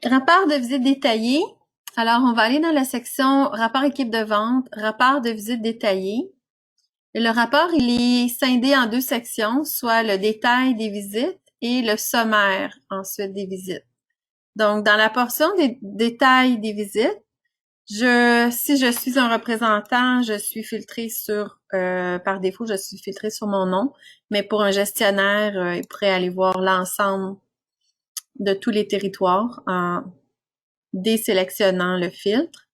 Rapport de visite détaillé. Alors, on va aller dans la section rapport équipe de vente, rapport de visite détaillé. Le rapport, il est scindé en deux sections, soit le détail des visites et le sommaire ensuite des visites. Donc, dans la portion des détails des visites, si je suis un représentant, je suis filtré par défaut, je suis filtré sur mon nom, mais pour un gestionnaire, il pourrait aller voir l'ensemble de tous les territoires en désélectionnant le filtre.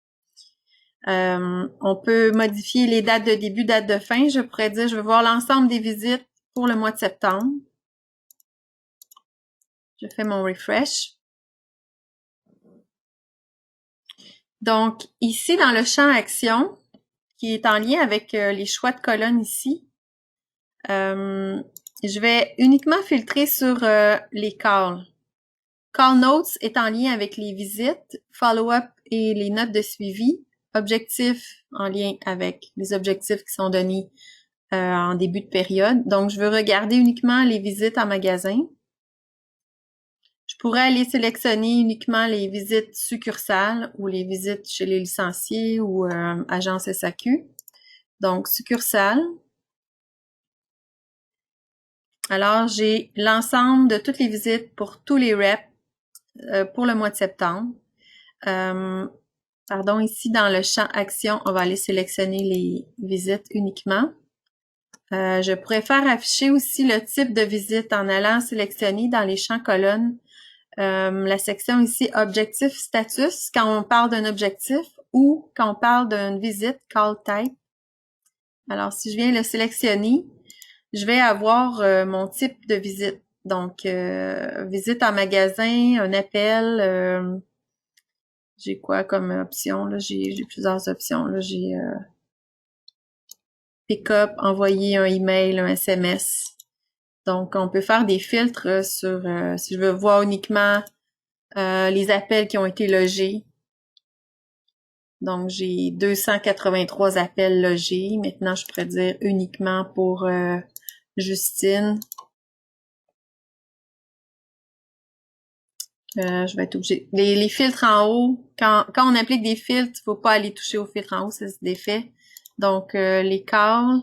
On peut modifier les dates de début, dates de fin. Je pourrais dire, je veux voir l'ensemble des visites pour le mois de septembre. Je fais mon refresh. Donc, ici, dans le champ Action, qui est en lien avec les choix de colonnes ici, je vais uniquement filtrer sur les calls. Call Notes est en lien avec les visites, Follow-up et les notes de suivi, Objectifs en lien avec les objectifs qui sont donnés en début de période. Donc, je veux regarder uniquement les visites en magasin. Je pourrais aller sélectionner uniquement les visites succursales ou les visites chez les licenciés ou agence SAQ. Donc, succursale. Alors, j'ai l'ensemble de toutes les visites pour tous les reps pour le mois de septembre. Ici dans le champ Action, on va aller sélectionner les visites uniquement. Je pourrais faire afficher aussi le type de visite en allant sélectionner dans les champs colonnes la section ici Objectif Status quand on parle d'un objectif ou quand on parle d'une visite Call Type. Alors, si je viens le sélectionner, je vais avoir mon type de visite. Donc, visite en magasin, un appel, j'ai quoi comme option? Là, j'ai plusieurs options. Là, j'ai pick-up, envoyer un email, un SMS. Donc, on peut faire des filtres sur si je veux voir uniquement les appels qui ont été logés. Donc, j'ai 283 appels logés. Maintenant, je pourrais dire uniquement pour Justine. Je vais être obligée. Les filtres en haut, quand on applique des filtres, il ne faut pas aller toucher aux filtres en haut, ça se défait. Donc, les calls,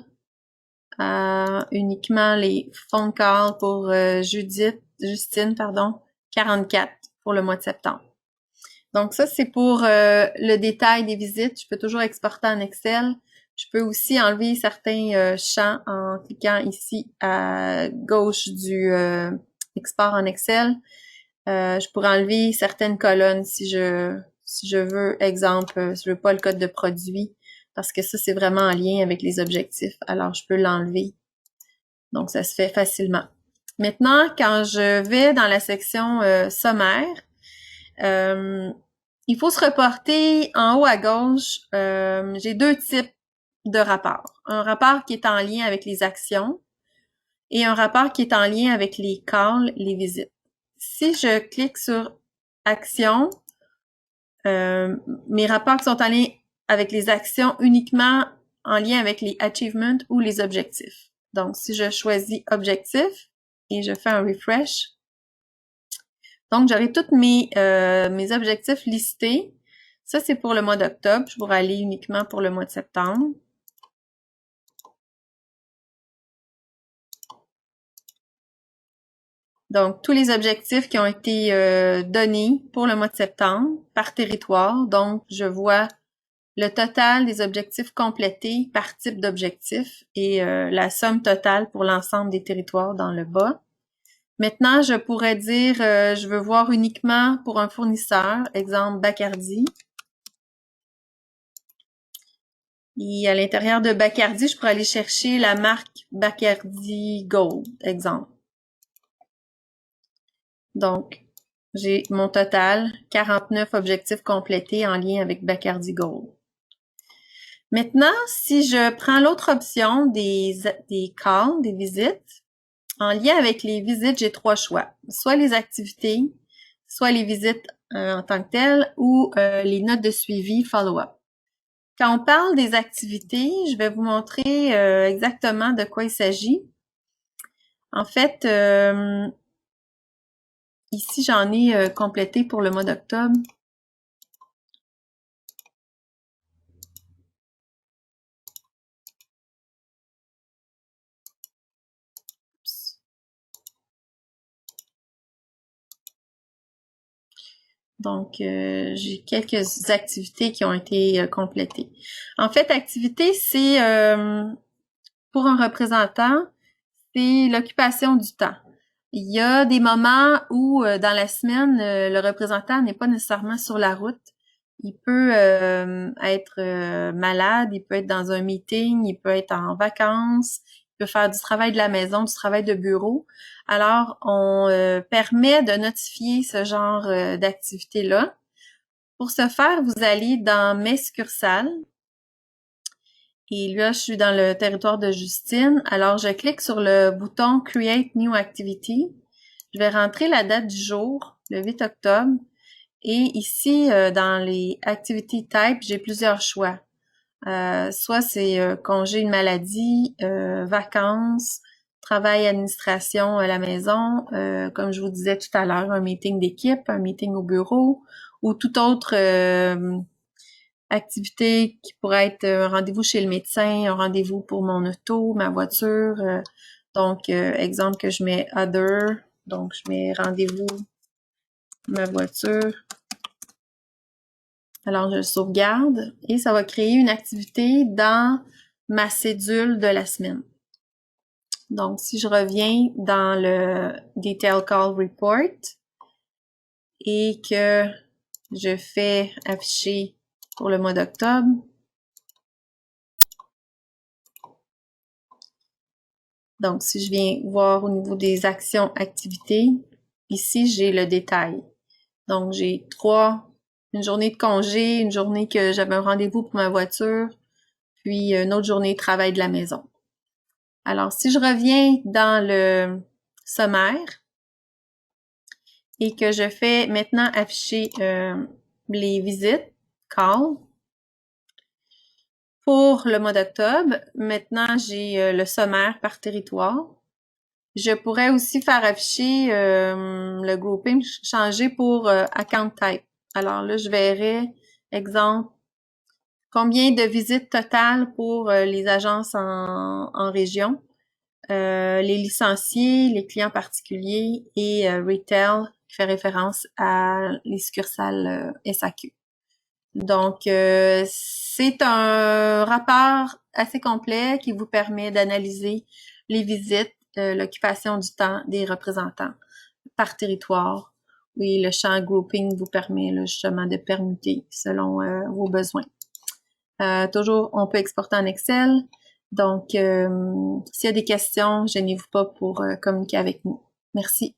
uniquement les phone calls pour Justine, 44 pour le mois de septembre. Donc, ça, c'est pour le détail des visites. Je peux toujours exporter en Excel. Je peux aussi enlever certains champs en cliquant ici à gauche du export en Excel. Je pourrais enlever certaines colonnes si je veux, exemple, si je veux pas le code de produit, parce que ça, c'est vraiment en lien avec les objectifs. Alors, je peux l'enlever. Donc, ça se fait facilement. Maintenant, quand je vais dans la section sommaire, il faut se reporter en haut à gauche. J'ai deux types de rapports. Un rapport qui est en lien avec les actions et un rapport qui est en lien avec les calls, les visites. Si je clique sur Actions, mes rapports qui sont en lien avec les actions uniquement en lien avec les achievements ou les objectifs. Donc, si je choisis Objectifs et je fais un refresh, donc j'aurai tous mes objectifs listés. Ça, c'est pour le mois d'octobre. Je pourrais aller uniquement pour le mois de septembre. Donc, tous les objectifs qui ont été donnés pour le mois de septembre par territoire. Donc, je vois le total des objectifs complétés par type d'objectif et la somme totale pour l'ensemble des territoires dans le bas. Maintenant, je pourrais dire, je veux voir uniquement pour un fournisseur, exemple Bacardi. Et à l'intérieur de Bacardi, je pourrais aller chercher la marque Bacardi Gold, exemple. Donc, j'ai mon total, 49 objectifs complétés en lien avec Bacardi Gold. Maintenant, si je prends l'autre option des calls, des visites, en lien avec les visites, j'ai trois choix. Soit les activités, soit les visites en tant que telles, ou les notes de suivi, follow-up. Quand on parle des activités, je vais vous montrer exactement de quoi il s'agit. En fait, ici, j'en ai complété pour le mois d'octobre. Donc, j'ai quelques activités qui ont été complétées. En fait, activité, c'est pour un représentant, c'est l'occupation du temps. Il y a des moments où, dans la semaine, le représentant n'est pas nécessairement sur la route. Il peut être malade, il peut être dans un meeting, il peut être en vacances, il peut faire du travail de la maison, du travail de bureau. Alors, on permet de notifier ce genre d'activité-là. Pour ce faire, vous allez dans Mes succursales. Et là, je suis dans le territoire de Justine. Alors, je clique sur le bouton Create New Activity. Je vais rentrer la date du jour, le 8 octobre. Et ici, dans les Activity Type, j'ai plusieurs choix. Soit c'est congé de maladie, vacances, travail, administration à la maison, comme je vous disais tout à l'heure, un meeting d'équipe, un meeting au bureau, ou toute autre activité qui pourrait être un rendez-vous chez le médecin, un rendez-vous pour mon auto, ma voiture. Donc, exemple que je mets Other, donc je mets rendez-vous, ma voiture. Alors, je sauvegarde et ça va créer une activité dans ma cédule de la semaine. Donc, si je reviens dans le Detail Call Report et que je fais afficher pour le mois d'octobre, donc si je viens voir au niveau des actions activités, ici j'ai le détail. Donc, j'ai une journée de congé, une journée que j'avais un rendez-vous pour ma voiture, puis une autre journée de travail de la maison. Alors, si je reviens dans le sommaire et que je fais maintenant afficher les visites, call, pour le mois d'octobre, maintenant j'ai le sommaire par territoire. Je pourrais aussi faire afficher le grouping, changer pour account type. Alors là, je verrai, exemple, combien de visites totales pour les agences en région, les licenciés, les clients particuliers et retail qui fait référence à les succursales SAQ. Donc, c'est un rapport assez complet qui vous permet d'analyser les visites, l'occupation du temps des représentants par territoire. Oui, le champ grouping vous permet là, justement de permuter selon vos besoins. Toujours, on peut exporter en Excel. Donc, s'il y a des questions, gênez-vous pas pour communiquer avec nous. Merci.